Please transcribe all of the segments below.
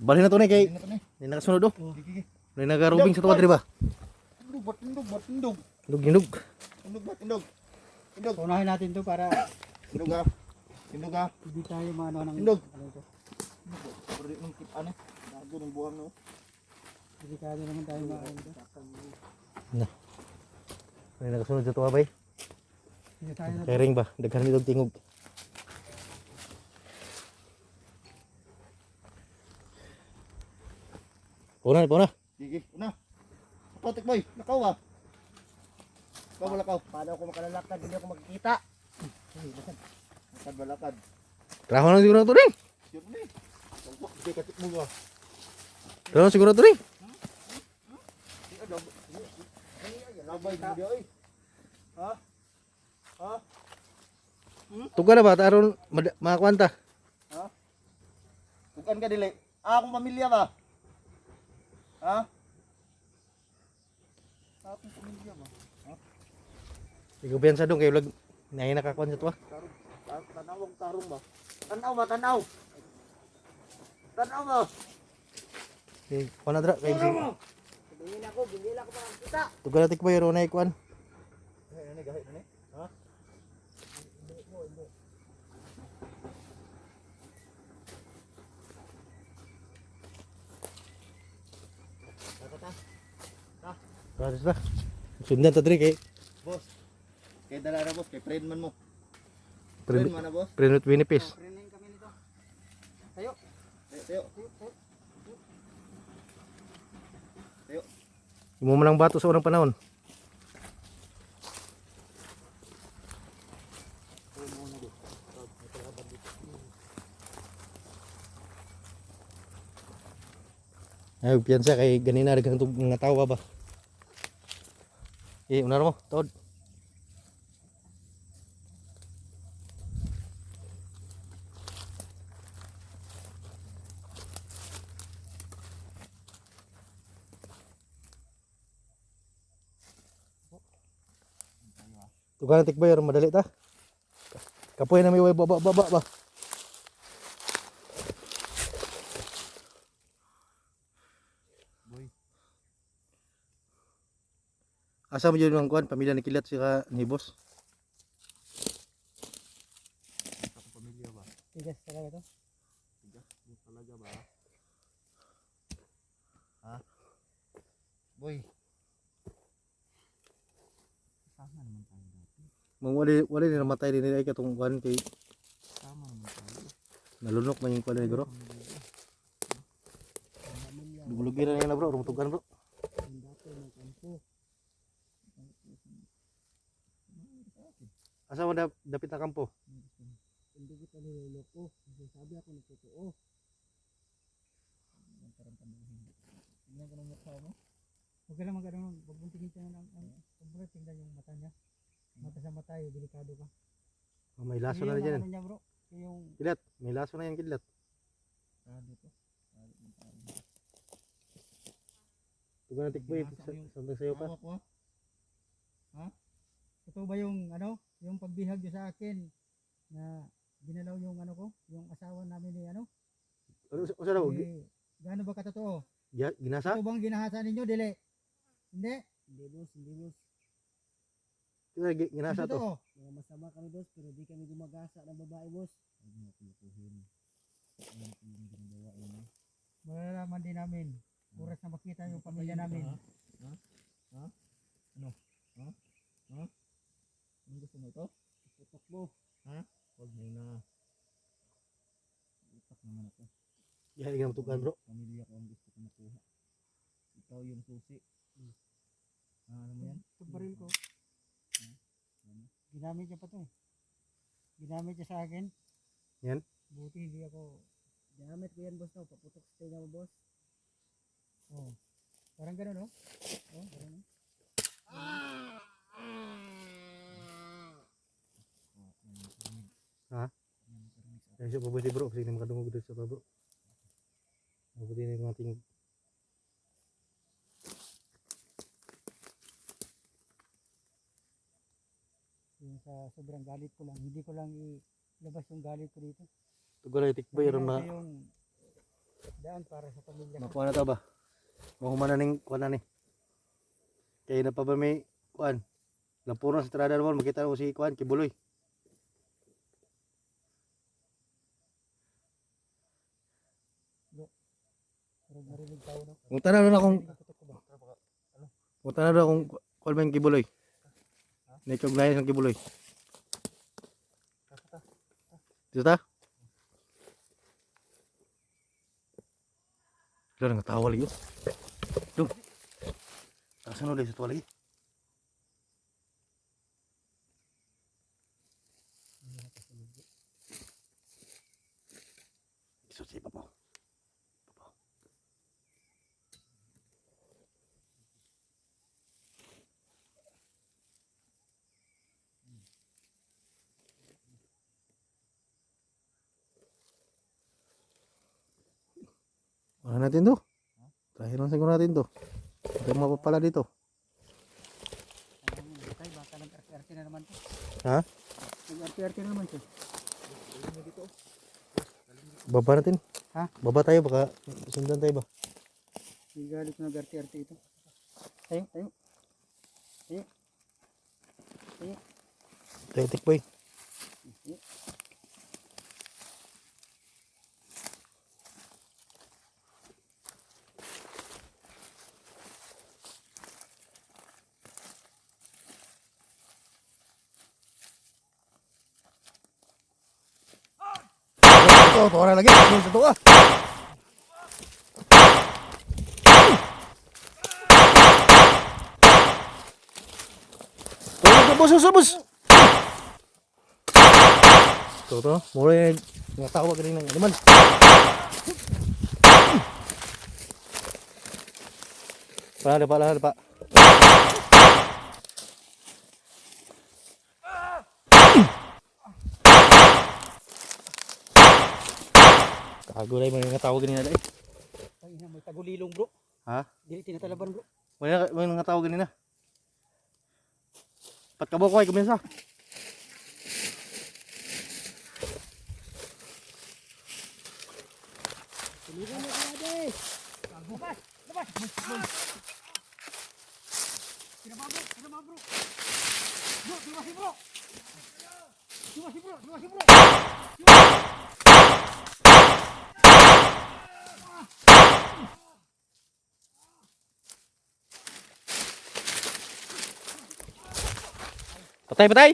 Bali na to ni kay. Bali na to, ni. Ni nakasunod oh. Gigi. Ni nagarubing sa tuwa diri ba? Tindog ba? Tindog ba? Tindog. Indog. Tindog ba? Tindog. Tindog. Unahin natin to para Tindog ha. Tindog ha. hindi tayo maano ng Tindog. ano ito. Pwede nung kip ano. Bago ng buhang no. Delikado naman tayo maano ito. Na. Ni nakasunod sa tuwa bay. Hindi tayo na Kay ring ba? Daghan nitong tingog. Puna. Gigi. Una. Patik boy. Lakaw ah. Ikaw ba lakaw? Paano ako makalalakad? Hindi ako makikita. Lakad ba lakad? Traho na siguro to ring. Sure ni. Tungkok. Hindi katik mo ba? Traho na siguro to ring. Labay mo dia oy. Ha? Ha? Tuga na ba aron makakwanta? Ha? Bukan ka dili. Akong pamilya ba? Ha? Akong pamilya ba? Ha? Ikaw biyansa dong kayo lag naay nakakwan sa tuwa. Tarong. Tanawang tarong ba? Tanaw ba? Tanaw. Tanaw ba? Kay kuan na dra kay Bingin ako makakita. tuga na tikbay ro na ikuan. Ini gahit ni. Ha? Process ba? Sundan ta diri kay Boss. Kay dala na boss, kay friend man mo. Friend- Friend man na boss. Prinut Winipis. Training kami nito. Tayo. Tayo. Tayo. Imo man lang bato sa unang panahon. Ay, piyansa kay ganina daghang tug nga tawa ba. Unar mo, tod. Tugan tikbay ron madali ta. Kapoy na may way baba ba. Boy. Asa mo yun ang kuan pamilya ni Kilat sika ni boss. Ako pamilya ba? Tigas talaga to. Tigas mo talaga ba? Ha? Boy. Sama naman tayo dati. Mang wali ni namatay din ay katong kuan kay Sama naman tayo. nalunok man yung kuan ni bro. Dugulugiran na bro, rumutugan bro. Asa mo dapit na kampo? Hindi kita niloloko. Kasi sabi ako ng totoo. Tingnan ko ng mukha mo. Huwag ka lang mag-ano. Huwag mong tingin siya ng pagbulat. Tingnan yung mata niya. Mata sa mata eh. Delikado ka. Oh, may laso na Yung diyan. ano niya bro. Yung Kilat, may laso na yan Kilat. Dito. Tugan na tikboy, sandang sayo pa. Hawak mo. totoo ba yung ano? Yung pagbihag niyo sa akin na ginalaw yung ano ko? Yung asawa namin ni ano? Usa daw, Gaano ba katotoo? ginasa? Ito bang ginahasa ninyo? Dili? Hindi? Hindi boss, hindi boss. Ginasa to. Totoo? Mga masama kami boss, pero di kami gumagasa ng babae boss. Huwag mo kulukuhin. Ano po yung ginagawa mo? Malalaman din namin. Oras na makita yung pamilya namin. Ano gusto mo ito? Putok mo. Huwag mo na. Utak naman ako. Yahay nga tugan bro. Pamilya ko ang gusto ko makuha. Ikaw yung susi. Ano mo yan? Ito baril ko. Ginamit niya pa to eh. Ginamit niya sa akin. Yan. Buti hindi ako. Gamit ko yan boss no, paputok sa tenga mo boss. Oh. Parang gano'n no? Oh, gano'n. Kaya siya pabuti bro, kasi hindi makadungog dito sa bro. Mabuti na yung mga tingog. Yung sa sobrang galit ko lang. Hindi ko lang ilabas yung galit ko dito. Tugan na tikbay ron na Kasi yung Daan para sa pamilya ko. Makuha na to ba? Mahuman na ning kuha na ni. Kaya na pa ba may kuan? Lampuran sa trada naman makita mo si kuan Kibuloy. Pero marinig tao no. Punta na doon akong Tutok ko ba? punta na doon akong kuan ba yung Kibuloy. Naikognayan ng Kibuloy. Dito ta? Doon nga tawa lagi. Doon. Asan ulit sa tuwa lagi? Iso si Papaw. Papaw. Wala natin to. Try lang siguro natin to. Ito mapapala dito. Patay baka nag-RT na naman to. Ha? Nag-RT na naman to. Baba natin. Ha? Baba tayo baka sundan tayo ba? Galit na nag-RT ito. Tayo, tayo. Tayo. Tayo. Tayo tikboy. Ito, orang lagi. Ito ah. Bos. Tuh, mulai nggak tahu apa gini teman. Pak, Pak. Kago lang may nga tawag ganina dai. Ay na may tagulilong bro. Ha? Dili tinatalaban bro. May nga tawag ganina. Pat kabo ko ay kumensa. Tuligan mo kaya dai. Labas. Labas. Kinaba bro. Bro, dimasi bro. Patay.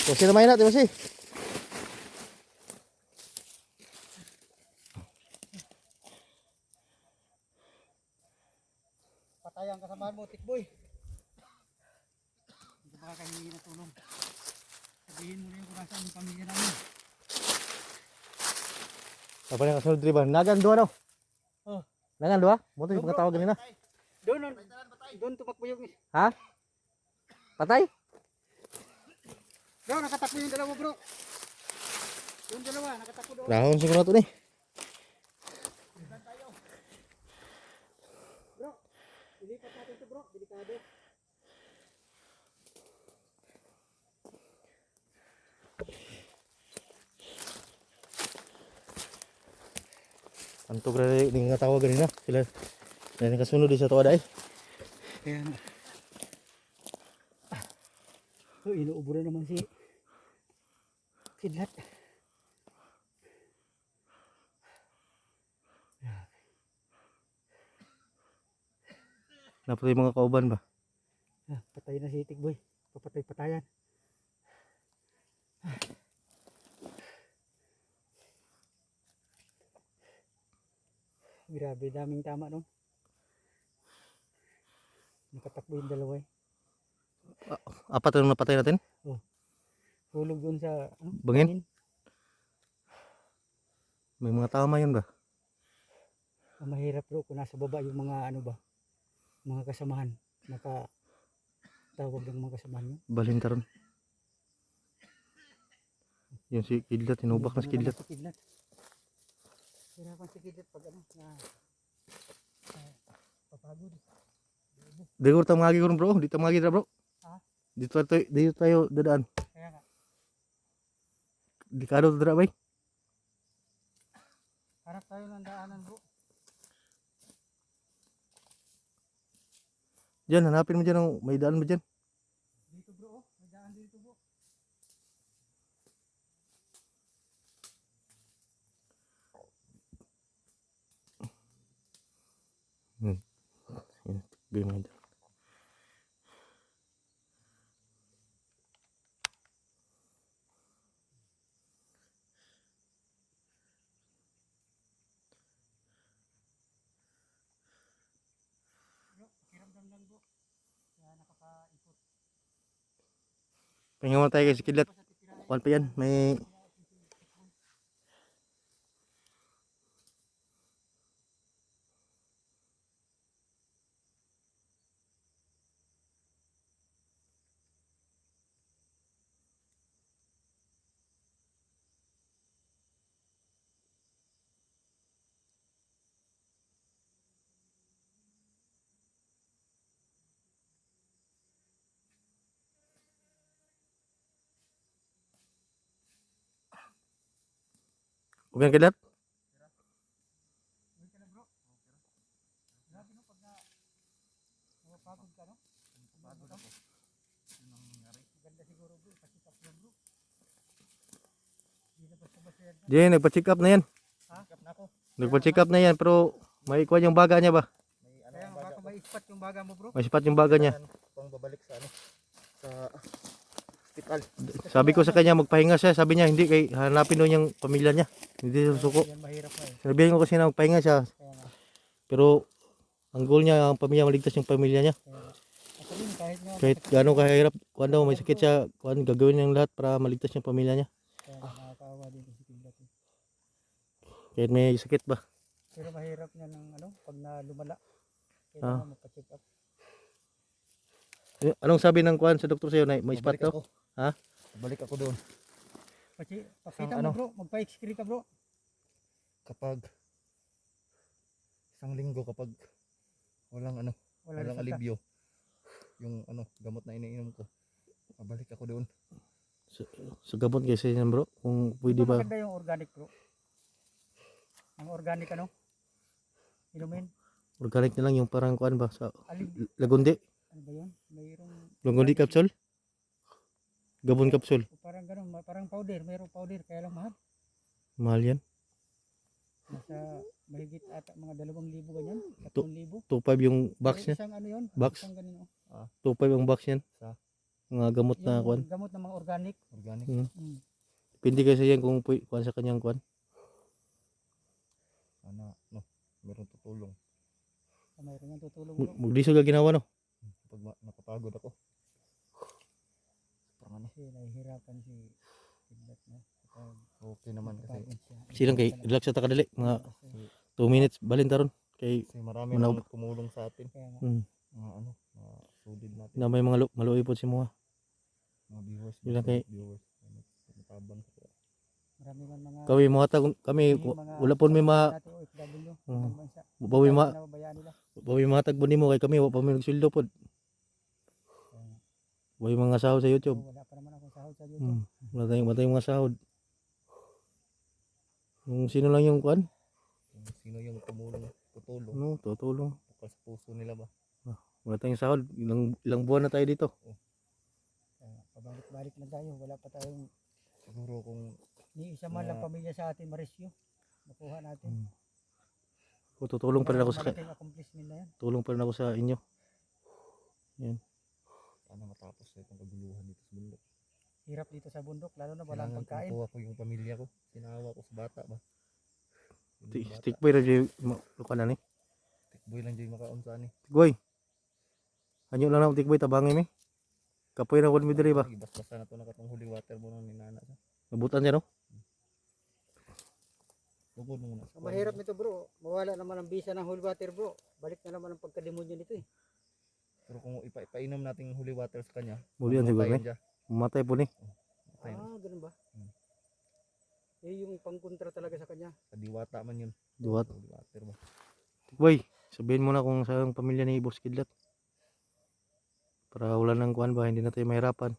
Masih na main natin, masih. Patay ang kasamahan mo, Tikboy. Hindi ka makakahingi na tulong. Sabihin mo na yung kung nasaan yung pamilya namin. Apa yang kasunod diri ba? Nagan dua no? Oh. Nagan dua? Mo to yung pagkatawag ganina. Doon tumakbo yung... Ha? Patay? Bro, nakatakbo yung dalawa bro. Yung dalawa, nakatakbo doon. Dahon siguro to ni. Bro, ilipat natin ito bro, delikado. Antok ra ning nga tawag ganina. Sila na kasunod di sa tuwa dai. Kaya nga. Oh, inuubo na naman si Kidlat. Napatay mga kauban ba? Patay na si Tikboy. Papatay-patayan. Grabe, daming tama no. Nakatakbo yung dalawa eh. Apat yung napatay natin? Hulog doon sa ano, Bangin? May mga tama yun ba? Ang mahirap bro kung nasa baba yung mga ano ba, mga kasamahan. Tawag ng mga kasamahan nyo. Balhin karon. Yung si Kidlat, tinubak na si Kidlat. Hirapan si Kidlat pag ano, na papagod. Degor ta mga gigon bro, di ta mga gidra bro. Ha? Dito tayo dadaan. Kaya nga, Delikado to dra bay. harap tayo ng daanan bro. Diyan, hanapin mo dyan. May daan mo dyan. Dito bro, oh. May daan dito bro. Yan, tikbi mo dyan. Bro, kiramdam lang bro. Kaya nakakaikot. Pahinga muna tayo guys, kidlat. Sa titirahin. Kuhan pa yan. May huwag kidlat. Uwi ka na bro. Grabe no, pag napapagod ka no? Napapagod ako. Maganda siguro bro, pasikap lang bro. Hindi na basta-basta yan. Diyan, nagpa-check up na yan. Sikap na ako. Nagpa-check up na yan. Pero may kuhan yung baga niya ba? May ano Kaya ang nga, baga. baka may ispat yung baga mo bro. May sipat yung baga niya. Pang babalik sa ano. Sa hospital. Sabi ko sa kanya magpahinga siya. Sabi niya hindi, kay hanapin doon yung pamilya niya. Hindi susuko. Yan mahirap na eh. Sabihin ko kasi na magpahinga siya. Kaya nga. Pero ang goal niya, ang pamilya, maligtas yung pamilya niya. Kaya nga. Ako rin, kahit nga. Kahit gaano kahirap, kuhan daw, may sakit siya, kuhan, gagawin niyang lahat para maligtas yung pamilya niya. Kaya nga, nakakaawa din si Kidlat eh. Kahit may sakit ba. Pero mahirap niya ng ano, pag lumala. Ah. Kailangan magpa-check up. Anong sabi ng kuhan sa doktor sa'yo? Na may spot Babalik daw? ako. Ha? Babalik ako doon. Pakita Ano? mo bro, magpa-x-ray ka bro. Kapag isang linggo kapag walang ano, Wala walang resulta. alibyo. Yung ano, gamot na iniinom ko. Babalik ako doon. Sa gabon kasi yan bro. Kung pwede Ito ba. maganda yung organic bro. Ang organic ano? Inumin. Organic na lang yung parang kuhan ba. Sa Alin, Lagundi. ano ba yun? Mayroong Lagundi capsule. Gabon capsule. parang ganun, parang powder, mayroong powder kaya lang mahal. Mahal yan. Nasa mahigit ata mga 2,000 ganyan, 3,000. 2.5 yung box Pero niya. isang ano yun? Box. Isang ganun, oh. 2.5 ang box yan. Sa? Mga gamot na kuhan. Yung gamot ng mga organic. Organic. Depende kasi yan kung kuhan sa kanyang kuhan. Sana, no, meron tutulong. Mayroon yan tutulong bro. Magdisog ka ginawa no. Pag napapagod ako. Parang ano, Kasi nahihirapan si Kidlat na. Kapag okay naman kasi. napapagod siya. Silang kay relax sa takadali. Mga Kasi, 2 minutes balin taron. Kay Kasi marami Manaw- nang tumulong sa atin. kaya nga, Mga ano, mga solid natin. na may mga maluoy po si mga. Mga viewers. Yun lang kay- Viewers. Ano, matabang sa marami man mga Kami mga kami wala po may natin OFW, Oo. ibang bansa. bawi ma Nababayaan nila. bawi mga tagbo nimo kay kami wa pa may nagsuldo pod. Kaya nga, Bawi mga sahod sa YouTube. wala pa naman akong sahod sa YouTube. Wala tayong mga sahod. Yung sino lang yung kuan? kung sino yung tutulong. Ano, tutulong. Bukal sa puso nila ba? Wala tayong sahod. Ilang buwan na tayo dito. Kaya pabalik-balik na tayo, wala pa tayong Siguro kung ni isa man lang pamilya sa atin maresyo. Nakuha natin. Tutulong pa rin ako sa Malaking accomplishment na yan. tulong pa rin ako sa inyo. sana matapos na itong kaguluhan dito sa bundok. Hirap dito sa bundok, lalo na walang Kailangan pagkain. ko yung pamilya ko. Sinawa ko sa bata ba? Yung bata. Stick boy ra jay lukan ani. Tikboy lang dyan makaon sa ani. Boy. Anyo lang na tikboy tabangin mi. Kapoy na kon mi diri ba. Bas-basa na to na katong holy water mo nang ninana sa. Nabutan niya no. Tugod mo muna. Ang mahirap nito bro, mawala naman ang bisa ng holy water bro. Balik na naman ang pagkademonyo nito eh. Pero kung ipainom natin yung holy water sa kanya, Muli yan siguro mamatayan ni. siya. Mamatay po ni. Mamatayan. Ganun ba? Hmm. Eh yung pangkontra talaga sa kanya. Sa diwata man yun. Duwat. Holy water ba? Boy, sabihin mo na kung saan pamilya ni Boss Kidlat. Para wala nang kuan ba, hindi na tayo mahirapan.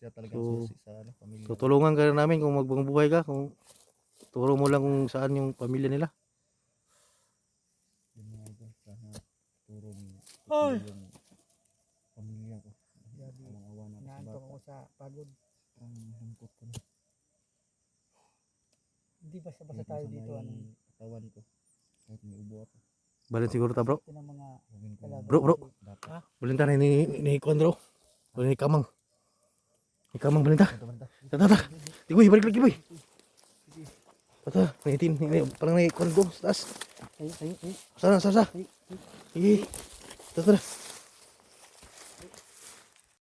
Siya talagang So, susi sa ano, pamilya. So tulungan ka namin kung magbubuhay ka, kung turo mo lang kung saan yung pamilya nila. Yun mga idol, sana turo mo Ay! yung pamilya ko. Grabe. Ang awa na sa Naantok bata. ako sa pagod. Ang lungkot ko na. Hindi basta-basta tayo Masama dito. yung Ano, katawan ko. Kahit may ubo ako. Balin siguro ta bro. ito ng mga Gawin ko kalaban. Bro, bro. dapat. Balin ta ni kuan bro. O ni Kamang. Ni Kamang balin ta. Banta-banta. Tata. Tigoy, balik lagi boy. Tata, naitin, parang nai kuan bro, sa taas. Ay. Sana. Sige. Tata.